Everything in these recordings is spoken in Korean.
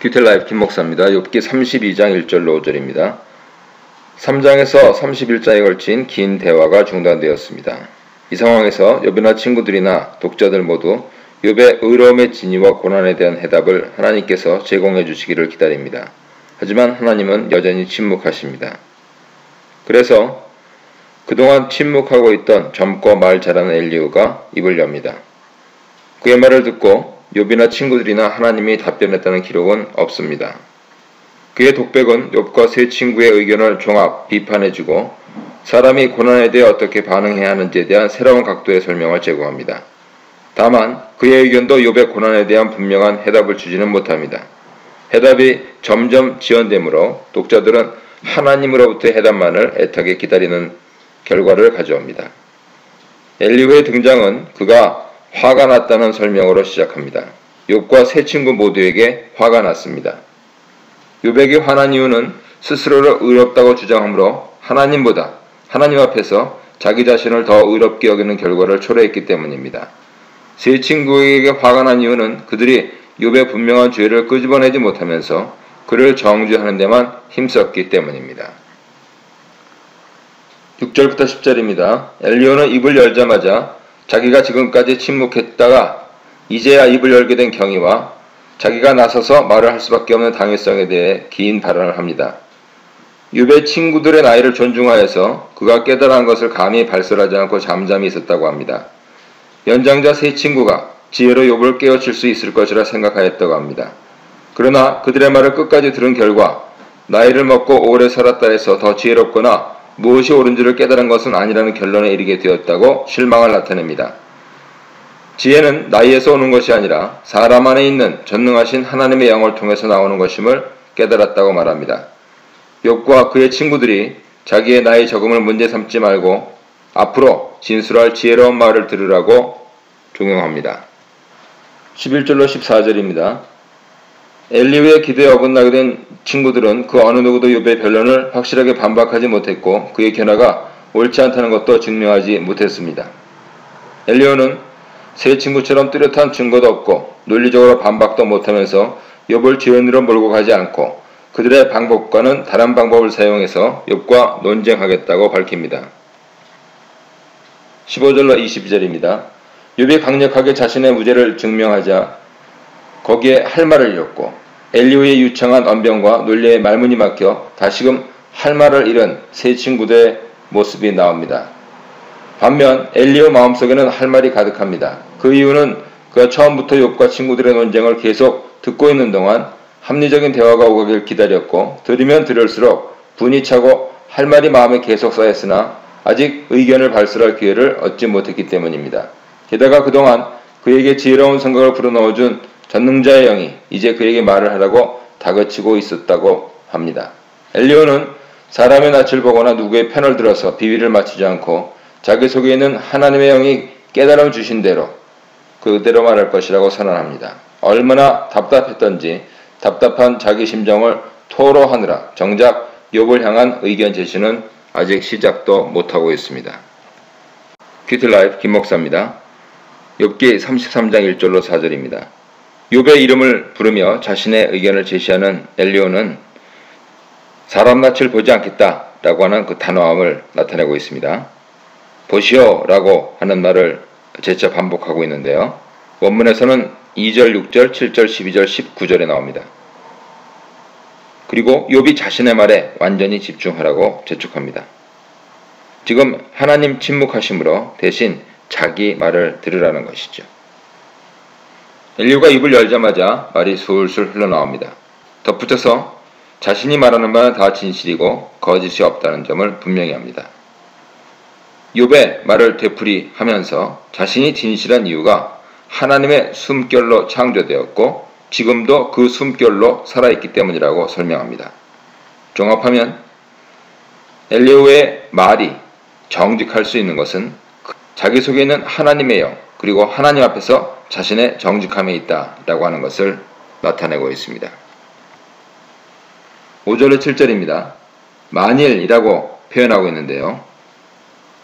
큐텔라이프 김목사입니다. 욥기 32장 1절로 5절입니다. 3장에서 31장에 걸친 긴 대화가 중단되었습니다. 이 상황에서 욥이나 친구들이나 독자들 모두 욥의 의로움의 진위와 고난에 대한 해답을 하나님께서 제공해 주시기를 기다립니다. 하지만 하나님은 여전히 침묵하십니다. 그래서 그동안 침묵하고 있던 젊고 말 잘하는 엘리후가 입을 엽니다. 그의 말을 듣고 욥이나 친구들이나 하나님이 답변했다는 기록은 없습니다. 그의 독백은 욥과 세 친구의 의견을 종합 비판해주고 사람이 고난에 대해 어떻게 반응해야 하는지에 대한 새로운 각도의 설명을 제공합니다. 다만 그의 의견도 욥의 고난에 대한 분명한 해답을 주지는 못합니다. 해답이 점점 지연되므로 독자들은 하나님으로부터의 해답만을 애타게 기다리는 결과를 가져옵니다. 엘리후의 등장은 그가 화가 났다는 설명으로 시작합니다. 욥과 세 친구 모두에게 화가 났습니다. 욥에게 화난 이유는 스스로를 의롭다고 주장하므로 하나님 앞에서 자기 자신을 더 의롭게 여기는 결과를 초래했기 때문입니다. 세 친구에게 화가 난 이유는 그들이 욥의 분명한 죄를 끄집어내지 못하면서 그를 정죄하는 데만 힘썼기 때문입니다. 6절부터 10절입니다. 엘리후는 입을 열자마자 자기가 지금까지 침묵했다가 이제야 입을 열게 된 경위와 자기가 나서서 말을 할 수밖에 없는 당위성에 대해 긴 발언을 합니다. 욥의 친구들의 나이를 존중하여서 그가 깨달은 것을 감히 발설하지 않고 잠잠히 있었다고 합니다. 연장자 세 친구가 지혜로 욥을 깨우칠 수 있을 것이라 생각하였다고 합니다. 그러나 그들의 말을 끝까지 들은 결과 나이를 먹고 오래 살았다 해서 더 지혜롭거나 무엇이 옳은지를 깨달은 것은 아니라는 결론에 이르게 되었다고 실망을 나타냅니다. 지혜는 나이에서 오는 것이 아니라 사람 안에 있는 전능하신 하나님의 영을 통해서 나오는 것임을 깨달았다고 말합니다. 욥과 그의 친구들이 자기의 나이 적음을 문제 삼지 말고 앞으로 진술할 지혜로운 말을 들으라고 종용합니다. 11절로 14절입니다. 엘리후의 기대에 어긋나게 된 친구들은 그 어느 누구도 욥의 변론을 확실하게 반박하지 못했고 그의 견해가 옳지 않다는 것도 증명하지 못했습니다. 엘리후는 세 친구처럼 뚜렷한 증거도 없고 논리적으로 반박도 못하면서 욥을 죄인으로 몰고 가지 않고 그들의 방법과는 다른 방법을 사용해서 욥과 논쟁하겠다고 밝힙니다. 15절로 22절입니다. 욥이 강력하게 자신의 무죄를 증명하자 거기에 할 말을 잃었고 엘리후의 유창한 언변과 논리의 말문이 막혀 다시금 할 말을 잃은 세 친구들의 모습이 나옵니다. 반면 엘리후 마음속에는 할 말이 가득합니다. 그 이유는 그가 처음부터 욥과 친구들의 논쟁을 계속 듣고 있는 동안 합리적인 대화가 오가길 기다렸고 들으면 들을수록 분이 차고 할 말이 마음에 계속 쌓였으나 아직 의견을 발설할 기회를 얻지 못했기 때문입니다. 게다가 그동안 그에게 지혜로운 생각을 불어넣어준 전능자의 영이 이제 그에게 말을 하라고 다그치고 있었다고 합니다. 엘리후는 사람의 낯을 보거나 누구의 편을 들어서 비위를 맞추지 않고 자기 속에 있는 하나님의 영이 깨달음 주신 대로 그대로 말할 것이라고 선언합니다. 얼마나 답답했던지 답답한 자기 심정을 토로하느라 정작 욥을 향한 의견 제시는 아직 시작도 못하고 있습니다. 큐틀라이프 김목사입니다. 욥기 33장 1절로 4절입니다. 욥의 이름을 부르며 자신의 의견을 제시하는 엘리후는 사람 낯을 보지 않겠다 라고 하는 그 단호함을 나타내고 있습니다. 보시오 라고 하는 말을 재차 반복하고 있는데요. 원문에서는 2절, 6절, 7절, 12절, 19절에 나옵니다. 그리고 욥이 자신의 말에 완전히 집중하라고 재촉합니다. 지금 하나님 침묵하심으로 대신 자기 말을 들으라는 것이죠. 엘리후가 입을 열자마자 말이 술술 흘러나옵니다. 덧붙여서 자신이 말하는 바는 다 진실이고 거짓이 없다는 점을 분명히 합니다. 욥의 말을 되풀이하면서 자신이 진실한 이유가 하나님의 숨결로 창조되었고 지금도 그 숨결로 살아있기 때문이라고 설명합니다. 종합하면 엘리후의 말이 정직할 수 있는 것은 자기 속에 있는 하나님의 영 그리고 하나님 앞에서 자신의 정직함에 있다라고 하는 것을 나타내고 있습니다. 5절의 7절입니다. 만일이라고 표현하고 있는데요.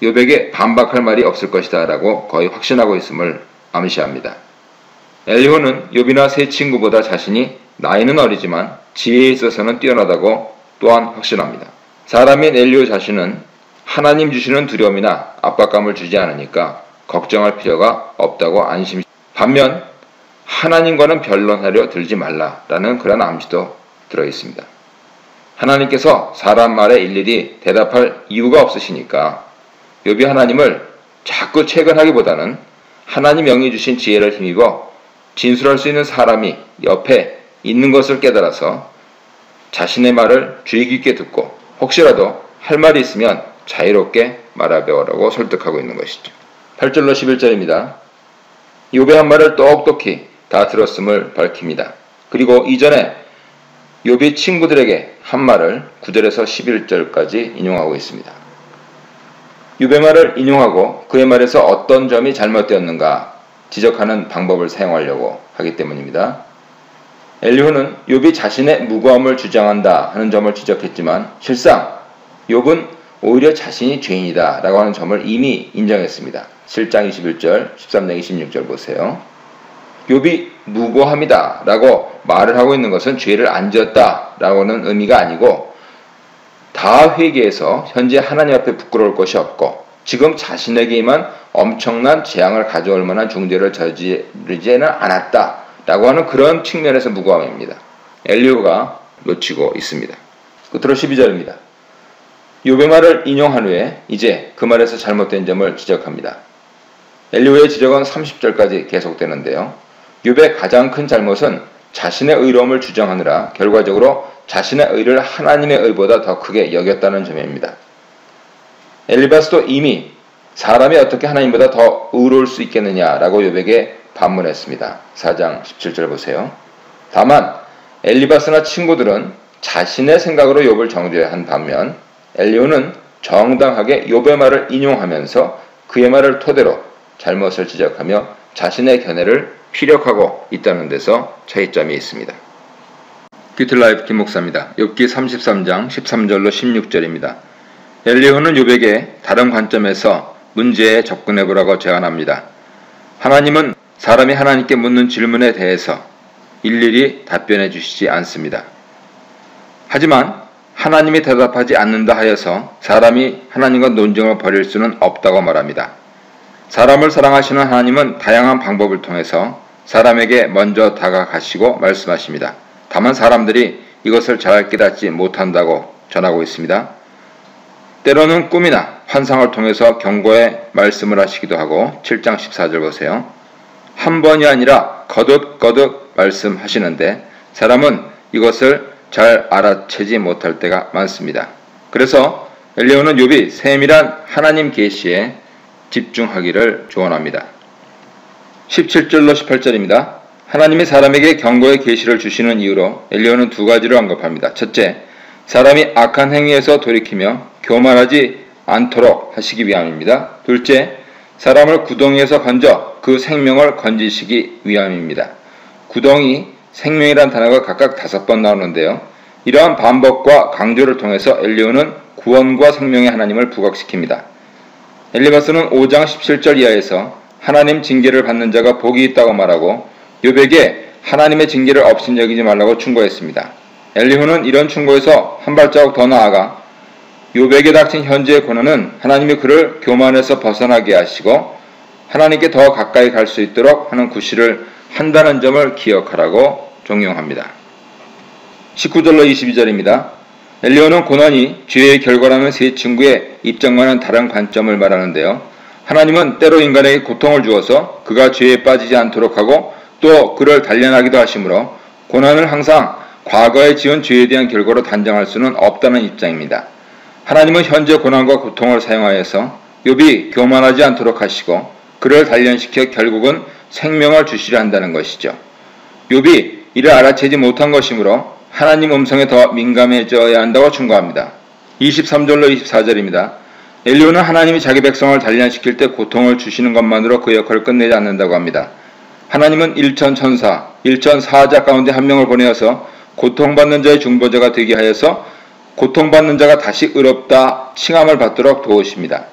욥에게 반박할 말이 없을 것이다 라고 거의 확신하고 있음을 암시합니다. 엘리후는 욥이나 세 친구보다 자신이 나이는 어리지만 지혜에 있어서는 뛰어나다고 또한 확신합니다. 사람인 엘리후 자신은 하나님 주시는 두려움이나 압박감을 주지 않으니까 걱정할 필요가 없다고 반면 하나님과는 변론하려 들지 말라라는 그런 암시도 들어있습니다. 하나님께서 사람 말에 일일이 대답할 이유가 없으시니까 욥이 하나님을 자꾸 채근하기보다는 하나님 영이 주신 지혜를 힘입어 진술할 수 있는 사람이 옆에 있는 것을 깨달아서 자신의 말을 주의 깊게 듣고 혹시라도 할 말이 있으면 자유롭게 말하배우라고 설득하고 있는 것이죠. 8절로 11절입니다. 욥의 한 말을 똑똑히 다 들었음을 밝힙니다. 그리고 이전에 욥이 친구들에게 한 말을 9절에서 11절까지 인용하고 있습니다. 욥의 말을 인용하고 그의 말에서 어떤 점이 잘못되었는가 지적하는 방법을 사용하려고 하기 때문입니다. 엘리후는 욥이 자신의 무고함을 주장한다 하는 점을 지적했지만 실상 욥은 오히려 자신이 죄인이다 라고 하는 점을 이미 인정했습니다. 7장 21절, 13장 26절 보세요. 욥이 무고함이다 라고 말을 하고 있는 것은 죄를 안 지었다 라고는 의미가 아니고 다 회개해서 현재 하나님 앞에 부끄러울 것이 없고 지금 자신에게만 엄청난 재앙을 가져올 만한 중죄를 저지르지는 않았다 라고 하는 그런 측면에서 무고함입니다. 엘리후가 놓치고 있습니다. 끝으로 12절입니다. 욥의 말을 인용한 후에 이제 그 말에서 잘못된 점을 지적합니다. 엘리후의 지적은 30절까지 계속되는데요. 욥의 가장 큰 잘못은 자신의 의로움을 주장하느라 결과적으로 자신의 의를 하나님의 의보다 더 크게 여겼다는 점입니다. 엘리바스도 이미 사람이 어떻게 하나님보다 더 의로울 수 있겠느냐라고 욥에게 반문했습니다. 4장 17절 보세요. 다만 엘리바스나 친구들은 자신의 생각으로 욥을 정죄한 반면 엘리후는 정당하게 욥의 말을 인용하면서 그의 말을 토대로 잘못을 지적하며 자신의 견해를 피력하고 있다는 데서 차이점이 있습니다. 큐티라이프 김목사입니다. 욥기 33장 13절로 16절입니다. 엘리후는 욥에게 다른 관점에서 문제에 접근해보라고 제안합니다. 하나님은 사람이 하나님께 묻는 질문에 대해서 일일이 답변해 주시지 않습니다. 하지만 하나님이 대답하지 않는다 하여서 사람이 하나님과 논쟁을 벌일 수는 없다고 말합니다. 사람을 사랑하시는 하나님은 다양한 방법을 통해서 사람에게 먼저 다가가시고 말씀하십니다. 다만 사람들이 이것을 잘 깨닫지 못한다고 전하고 있습니다. 때로는 꿈이나 환상을 통해서 경고의 말씀을 하시기도 하고 7장 14절 보세요. 한 번이 아니라 거듭거듭 말씀하시는데 사람은 이것을 잘 알아채지 못할 때가 많습니다. 그래서 엘리후는 욥이 세밀한 하나님 계시에 집중하기를 조언합니다. 17절로 18절입니다. 하나님이 사람에게 경고의 계시를 주시는 이유로 엘리후는 두 가지를 언급합니다. 첫째, 사람이 악한 행위에서 돌이키며 교만하지 않도록 하시기 위함입니다. 둘째, 사람을 구덩이에서 건져 그 생명을 건지시기 위함입니다. 구덩이, 생명이란 단어가 각각 5번 나오는데요. 이러한 반복과 강조를 통해서 엘리후는 구원과 생명의 하나님을 부각시킵니다. 엘리바스는 5장 17절 이하에서 하나님 징계를 받는 자가 복이 있다고 말하고 욥에게 하나님의 징계를 업신여기지 말라고 충고했습니다. 엘리후는 이런 충고에서 한 발자국 더 나아가 욥에게 닥친 현재의 고난은 하나님이 그를 교만에서 벗어나게 하시고 하나님께 더 가까이 갈 수 있도록 하는 구실을 한다는 점을 기억하라고 종용합니다. 19절로 22절입니다. 엘리후는 고난이 죄의 결과라는 세 친구의 입장과는 다른 관점을 말하는데요. 하나님은 때로 인간에게 고통을 주어서 그가 죄에 빠지지 않도록 하고 또 그를 단련하기도 하시므로 고난을 항상 과거에 지은 죄에 대한 결과로 단정할 수는 없다는 입장입니다. 하나님은 현재 고난과 고통을 사용하여서 욥이 교만하지 않도록 하시고 그를 단련시켜 결국은 생명을 주시려 한다는 것이죠. 욥이 이를 알아채지 못한 것이므로 하나님 음성에 더 민감해져야 한다고 충고합니다. 23절로 24절입니다. 엘리후는 하나님이 자기 백성을 단련시킬 때 고통을 주시는 것만으로 그 역할을 끝내지 않는다고 합니다. 하나님은 일천천사, 일천사자 가운데 한 명을 보내어서 고통받는 자의 중보자가 되게 하여서 고통받는 자가 다시 의롭다 칭함을 받도록 도우십니다.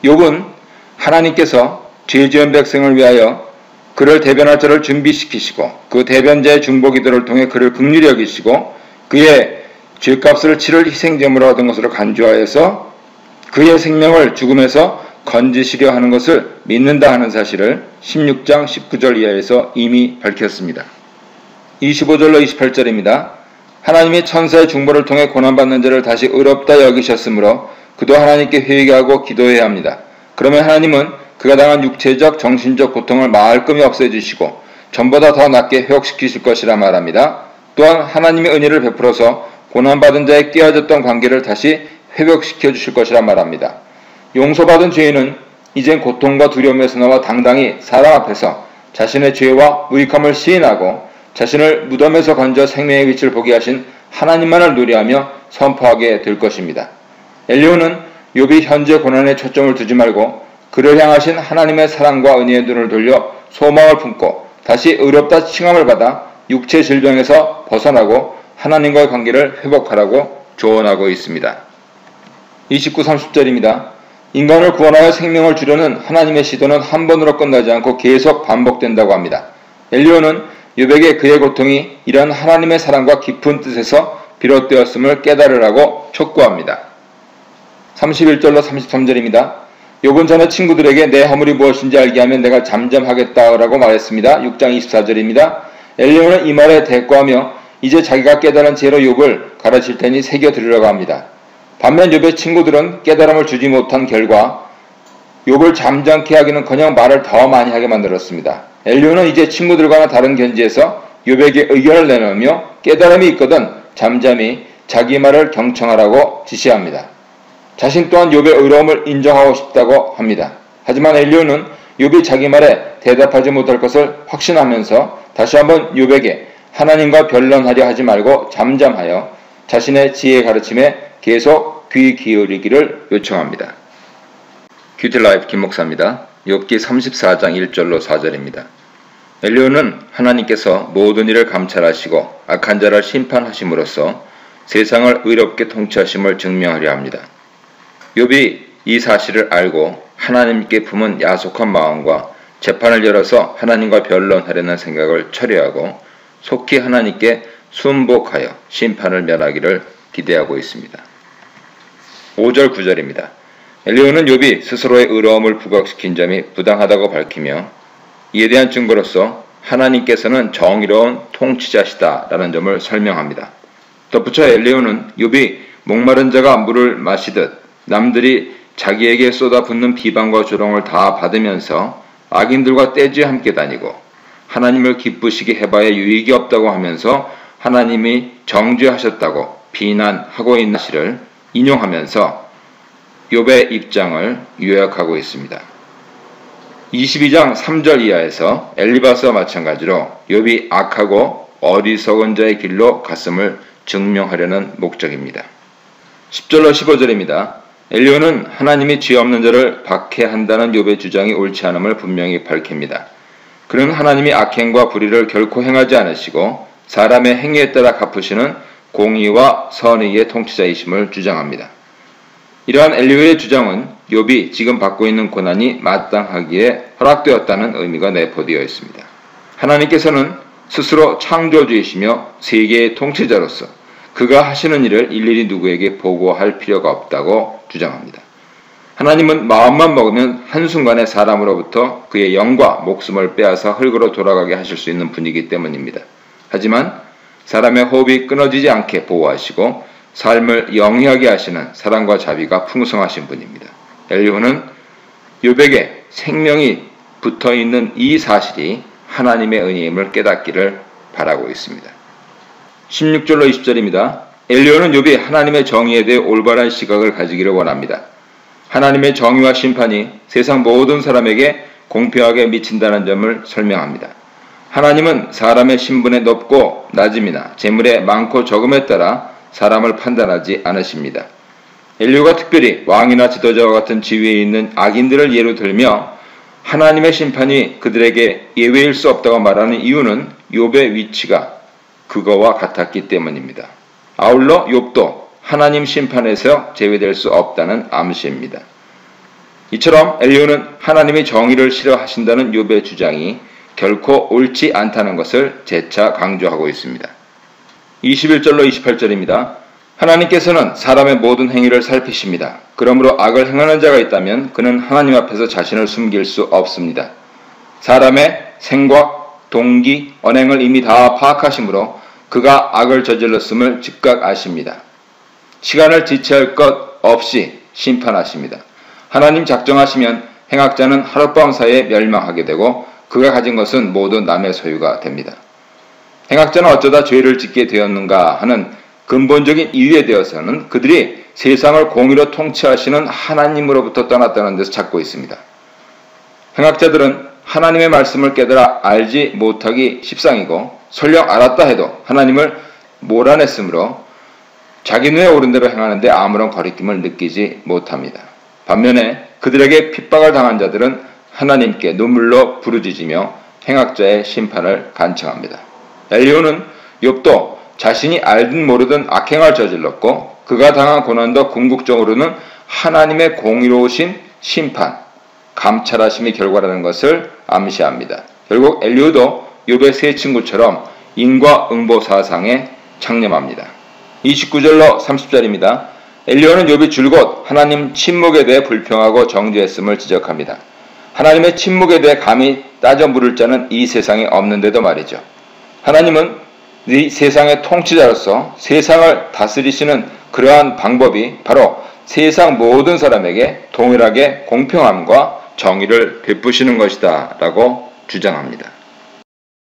욥은 하나님께서 죄 지은 백성을 위하여 그를 대변할 자를 준비시키시고 그 대변자의 중보기도를 통해 그를 긍휼히 여기시고 그의 죄값을 치를 희생제물로 얻은 것으로 간주하여서 그의 생명을 죽음에서 건지시려 하는 것을 믿는다 하는 사실을 16장 19절 이하에서 이미 밝혔습니다. 25절로 28절입니다. 하나님이 천사의 중보를 통해 고난받는 자를 다시 의롭다 여기셨으므로 그도 하나님께 회개하고 기도해야 합니다. 그러면 하나님은 그가 당한 육체적, 정신적 고통을 말끔히 없애주시고 전보다 더 낫게 회복시키실 것이라 말합니다. 또한 하나님의 은혜를 베풀어서 고난받은 자의 깨어졌던 관계를 다시 회복시켜 주실 것이라 말합니다. 용서받은 죄인은 이젠 고통과 두려움에서 나와 당당히 사람 앞에서 자신의 죄와 무익함을 시인하고 자신을 무덤에서 건져 생명의 빛을 보게 하신 하나님만을 노래하며 선포하게 될 것입니다. 엘리후는 욥이 현재 고난에 초점을 두지 말고 그를 향하신 하나님의 사랑과 은혜의 눈을 돌려 소망을 품고 다시 의롭다 칭함을 받아 육체 질병에서 벗어나고 하나님과의 관계를 회복하라고 조언하고 있습니다. 29, 30절입니다. 인간을 구원하여 생명을 주려는 하나님의 시도는 한 번으로 끝나지 않고 계속 반복된다고 합니다. 엘리후는 욥에게 그의 고통이 이런 하나님의 사랑과 깊은 뜻에서 비롯되었음을 깨달으라고 촉구합니다. 31절로 33절입니다. 욥은 전에 친구들에게 내 허물이 무엇인지 알게 하면 내가 잠잠하겠다라고 말했습니다. 6장 24절입니다. 엘리후는 이 말에 대꾸하며 이제 자기가 깨달은 지혜로 욥을 가르칠 테니 새겨드리려고 합니다. 반면 욥의 친구들은 깨달음을 주지 못한 결과 욥을 잠잠케 하기는커녕 말을 더 많이 하게 만들었습니다. 엘리후는 이제 친구들과는 다른 견지에서 욥에게 의견을 내놓으며 깨달음이 있거든 잠잠히 자기 말을 경청하라고 지시합니다. 자신 또한 욥의 의로움을 인정하고 싶다고 합니다. 하지만 엘리후는 욥이 자기 말에 대답하지 못할 것을 확신하면서 다시 한번 욥에게 하나님과 변론하려 하지 말고 잠잠하여 자신의 지혜의 가르침에 계속 귀 기울이기를 요청합니다. 큐티라이프 김목사입니다. 욥기 34장 1절로 4절입니다. 엘리후는 하나님께서 모든 일을 감찰하시고 악한 자를 심판하심으로써 세상을 의롭게 통치하심을 증명하려 합니다. 욥이 이 사실을 알고 하나님께 품은 야속한 마음과 재판을 열어서 하나님과 변론하려는 생각을 철회하고 속히 하나님께 순복하여 심판을 면하기를 기대하고 있습니다. 5절 9절입니다. 엘리후는 욥이 스스로의 의로움을 부각시킨 점이 부당하다고 밝히며 이에 대한 증거로서 하나님께서는 정의로운 통치자시다라는 점을 설명합니다. 덧붙여 엘리후는 욥이 목마른 자가 물을 마시듯 남들이 자기에게 쏟아붓는 비방과 조롱을 다 받으면서 악인들과 떼지 함께 다니고 하나님을 기쁘시게 해봐야 유익이 없다고 하면서 하나님이 정죄하셨다고 비난하고 있는 사실을 인용하면서 욥의 입장을 요약하고 있습니다. 22장 3절 이하에서 엘리바스와 마찬가지로 욥이 악하고 어리석은 자의 길로 갔음을 증명하려는 목적입니다. 10절로 15절입니다. 엘리후는 하나님이 죄 없는 자를 박해한다는 욥의 주장이 옳지 않음을 분명히 밝힙니다. 그는 하나님이 악행과 불의를 결코 행하지 않으시고 사람의 행위에 따라 갚으시는 공의와 선의의 통치자이심을 주장합니다. 이러한 엘리후의 주장은 욥이 지금 받고 있는 고난이 마땅하기에 허락되었다는 의미가 내포되어 있습니다. 하나님께서는 스스로 창조주이시며 세계의 통치자로서 그가 하시는 일을 일일이 누구에게 보고할 필요가 없다고 주장합니다. 하나님은 마음만 먹으면 한순간에 사람으로부터 그의 영과 목숨을 빼앗아 흙으로 돌아가게 하실 수 있는 분이기 때문입니다. 하지만 사람의 호흡이 끊어지지 않게 보호하시고 삶을 영위하게 하시는 사랑과 자비가 풍성하신 분입니다. 엘리후는 욥에게 생명이 붙어있는 이 사실이 하나님의 은혜임을 깨닫기를 바라고 있습니다. 16절로 20절입니다. 엘리후는 욥이 하나님의 정의에 대해 올바른 시각을 가지기를 원합니다. 하나님의 정의와 심판이 세상 모든 사람에게 공평하게 미친다는 점을 설명합니다. 하나님은 사람의 신분의 높고 낮음이나 재물의 많고 적음에 따라 사람을 판단하지 않으십니다. 엘리후가 특별히 왕이나 지도자와 같은 지위에 있는 악인들을 예로 들며 하나님의 심판이 그들에게 예외일 수 없다고 말하는 이유는 욥의 위치가 그거와 같았기 때문입니다. 아울러 욥도 하나님 심판에서 제외될 수 없다는 암시입니다. 이처럼 엘리후는 하나님이 정의를 싫어하신다는 욥의 주장이 결코 옳지 않다는 것을 재차 강조하고 있습니다. 21절로 28절입니다. 하나님께서는 사람의 모든 행위를 살피십니다. 그러므로 악을 행하는 자가 있다면 그는 하나님 앞에서 자신을 숨길 수 없습니다. 사람의 생각, 동기, 언행을 이미 다 파악하시므로 그가 악을 저질렀음을 즉각 아십니다. 시간을 지체할 것 없이 심판하십니다. 하나님 작정하시면 행악자는 하룻밤 사이에 멸망하게 되고 그가 가진 것은 모두 남의 소유가 됩니다. 행악자는 어쩌다 죄를 짓게 되었는가 하는 근본적인 이유에 대해서는 그들이 세상을 공의로 통치하시는 하나님으로부터 떠났다는 데서 찾고 있습니다. 행악자들은 하나님의 말씀을 깨달아 알지 못하기 십상이고 설령 알았다 해도 하나님을 몰아냈으므로 자기 눈에 오른 대로 행하는데 아무런 거리낌을 느끼지 못합니다. 반면에 그들에게 핍박을 당한 자들은 하나님께 눈물로 부르짖으며 행악자의 심판을 간청합니다. 엘리후는 욥도 자신이 알든 모르든 악행을 저질렀고 그가 당한 고난도 궁극적으로는 하나님의 공의로우신 심판, 감찰하심의 결과라는 것을 암시합니다. 결국 엘리후도 욥의 세 친구처럼 인과응보 사상에 창념합니다. 29절로 30절입니다. 엘리후는 욥이 줄곧 하나님 침묵에 대해 불평하고 정죄했음을 지적합니다. 하나님의 침묵에 대해 감히 따져 물을 자는 이 세상에 없는데도 말이죠. 하나님은 이 세상의 통치자로서 세상을 다스리시는 그러한 방법이 바로 세상 모든 사람에게 동일하게 공평함과 정의를 베푸시는 것이다 라고 주장합니다.